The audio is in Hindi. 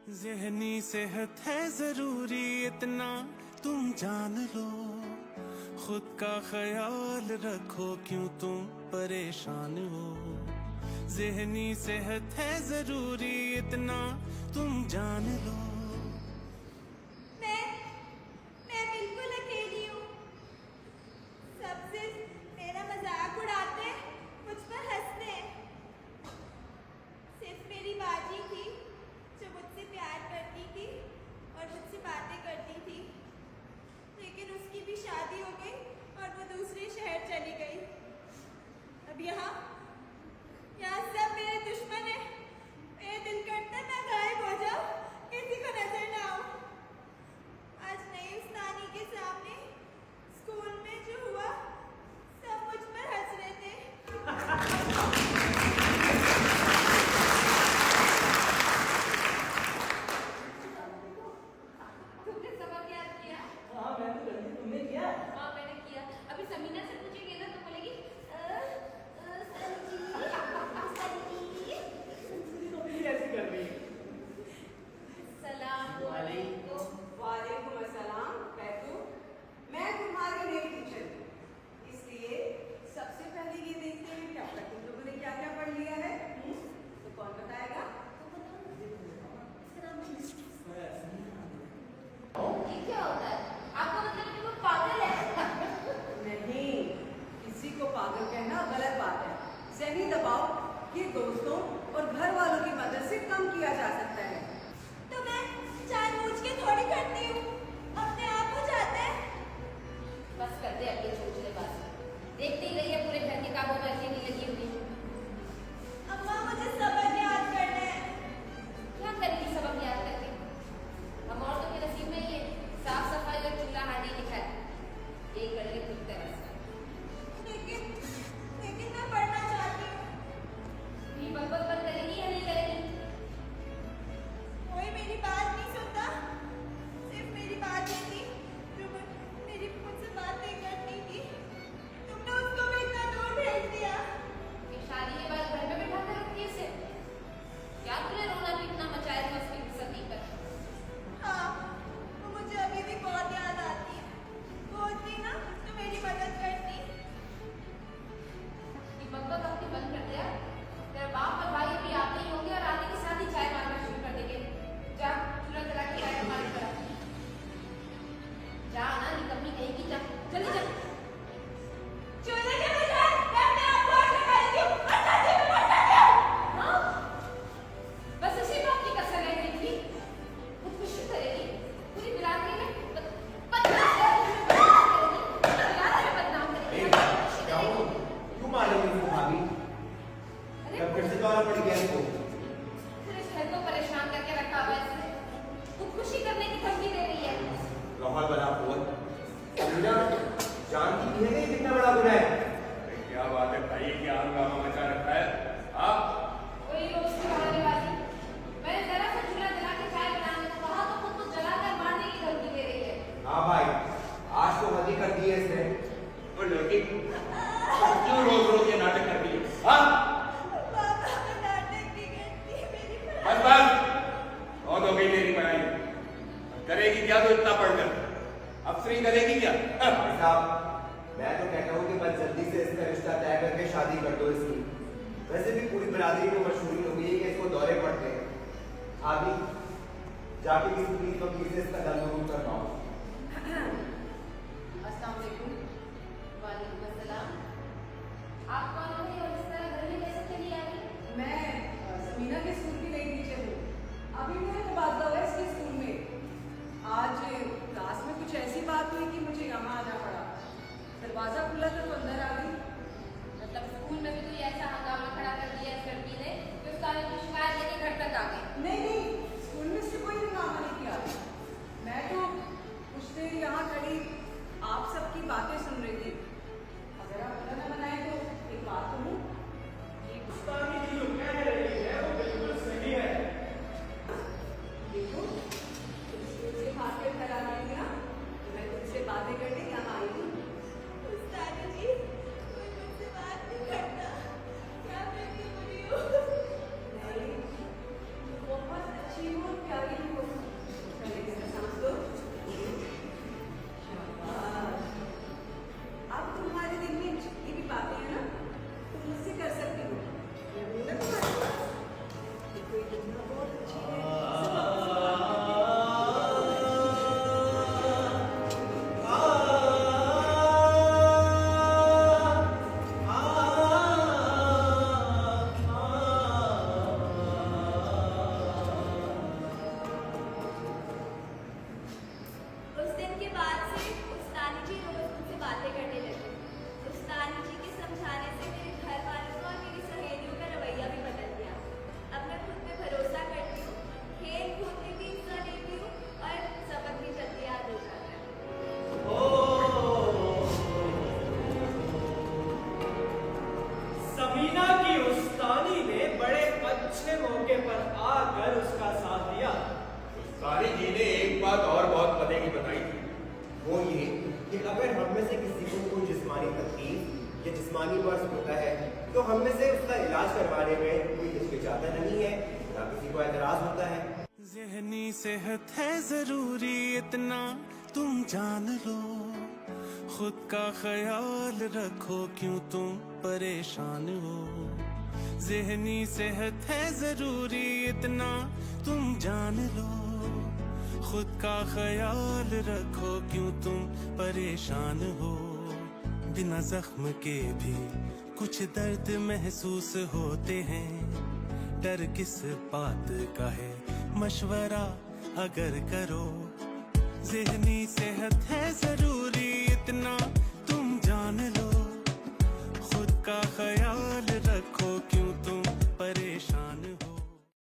ज़हनी सेहत है जरूरी इतना तुम जान लो, खुद का ख्याल रखो क्यों तुम परेशान हो। ज़हनी सेहत है जरूरी इतना तुम जान लो। मैं बिल्कुल अकेली हूँ। सब सिर्फ मेरा मजाक उड़ाते, मुझ पर हंसते हैं। सिर्फ मेरी बाजी थी जो मुझसे प्यार करती थी और मुझसे बातें करती थी, लेकिन उसकी भी शादी हो गई और वो दूसरे शहर चली गई। अब यहाँ सब मेरे दुश्मन हैं। मेरा दिल करता है मैं गायब हो जाऊँ, किसी को नजर ना आऊँ। आज नई उस नानी के सामने स्कूल में जो हुआ, सब मुझ पर हंस रहे थे। तुमने सबक याद किया? हाँ मैं तो करती, तुमने किया? हाँ मैंने किया। अभी समीना से पूछेंगे ना तो बोलेगी तो भी ऐसी कर रही है। सलाम वालेकुम। वालेकुम अस्सलाम। बैठो। मैं तुम्हारी नई टीचर हूँ, इसलिए सबसे पहले ये देखते हैं क्या तुम लोगों ने क्या क्या पढ़ लिया है। तो कौन बताएगा? ये क्या होता है? आपका मतलब कि वो पागल है? नहीं, किसी को पागल कहना गलत बात है। ज़हनी दबाव ये दोस्तों और घर वालों की मदद से कम किया जा सकता है। तो मैं जानबूझ के थोड़ी करती हूँ, अपने आप हो जाता है। बस कर दे अपनी चोचले बात। देखते ही रही है पूरे घर के कामों में अकेली लगी हुई। अम्मा मुझे सबक याद करना है। क्या करेगी सबक याद करके? हम औरतों के नसीब में ये साफ सफाई और चूल्हा हांडी लिखा है, यही कर ले खुद तरह से। लेकिन मैं पढ़ना चाहती हूँ। ये बकबक बंद करेगी या नहीं करेगी? कोई मेरी बात नहीं सुनता। सिर्फ मेरी बात ही थी जो मेरी मुझसे बात नहीं करती थी। तुमने उसको भी इतना दूर भेज दिया। कि शादी के बाद घर में बैठा कर रखती है इसे? क्या तूने रोना पीटना मचाया था उसकी सती पर? हाँ, वो मुझे अभी भी बहुत याद आती है। वो होती ना तो मेरी मदद करती। ये बकबक अपनी बंद कर दिया। तेरा बाप और भाई भी आते ही होंगे और आने के साथ ही चाय मारना शुरू कर देंगे। जा चूल्हा जला के चाय मार करा। जा ना निकम्मी कहेगी, जा जल्दी जा। चूल्हे के बजाय मैं अपने आप को आग लगा लेती हूँ और शादी में मर जाती हूँ। हाँ? बस इसी बात की कसर रह गई थी। खुदकुशी करेगी, पूरी बिरादरी में बदनाम करेगी, पूरी बिरादरी में बदनाम करेगी। खुदकुशी क्या करेगी। हुआ? क्यों मार रही हो भाभी? अरे जब फिर से दौरा पड़ गया इसको। फिर इस घर को परेशान करके रखा हुआ है इसने। खुदकुशी करने की धमकी दे रही है। बहुत बड़ा हुआ। समीना, जानती भी है कि ये कितना बड़ा गुनाह है? अरे क्या बात है भाई, क्या हंगामा मचा रखा है? आप वही रोज की बहानेबाजी। मैंने जरा सा चूल्हा जला के चाय बनाने को कहा तो खुद को जलाकर मारने की धमकी दे रही है। हाँ भाई, आज तो हद ही कर दी है इसने। वो लड़की क्यों रोज रोज ये नाटक करती है? हाँ पापा मैं नाटक नहीं करती, मेरी बस बस, बहुत हो गई तेरी पढ़ाई। करेगी क्या तो इतना पढ़कर? अफसरी करेगी क्या? भाई साहब, मैं तो कहता हूँ कि बस जल्दी से इसका रिश्ता तय करके शादी कर दो इसकी। वैसे भी पूरी बिरादरी में मशहूरी हो गई है कि इसको दौरे पड़ते हैं। अभी जाके किसी पुलिस वकील से इसका दर्द दूर करवाओ। अस्सलाम वालेकुम। वालेकुम अस्सलाम। आप कौन हो और इस तरह घर में कैसे चली आ गई? मैं समीना के स्कूल की नई टीचर हूँ। अभी मेरा तबादला हुआ है इसके स्कूल में। आज क्लास में कुछ ऐसी बात हुई कि मुझे यहाँ आना पड़ा। दरवाजा खुला था तो अंदर आ गई। मतलब स्कूल में भी कोई ऐसा हंगामा खड़ा कर दिया इस लड़की ने कि उस काले की शिकायत लेके घर तक आ गई। नहीं, स्कूल में से कोई हंगामा नहीं किया। मैं तो कुछ देर यहाँ खड़ी आप सबकी बातें सुन रही थी। अगर आप बुरा न बनाए तो एक बात कहूँ। गुस्ताखी की जो कह रही है वो बिल्कुल सही है। कारी जी ने एक बात और बहुत पते की बताई थी। वो ये कि अगर हम में से किसी को कोई जिस्मानी तकलीफ या जिस्मानी मर्ज होता है तो हम में से उसका इलाज करवाने में कोई हिचकिचाता नहीं है, ना किसी को एतराज होता है। ज़हनी सेहत है जरूरी इतना तुम जान लो, खुद का ख्याल रखो क्यों तुम परेशान हो। ज़हनी सेहत है जरूरी इतना तुम जान लो, खुद का ख्याल रखो क्यों तुम परेशान हो। बिना जख्म के भी कुछ दर्द महसूस होते हैं, डर किस बात का है मशवरा अगर करो। ज़हनी सेहत है जरूरी इतना तुम जान लो, खुद का ख्याल रखो क्यों तुम परेशान हो।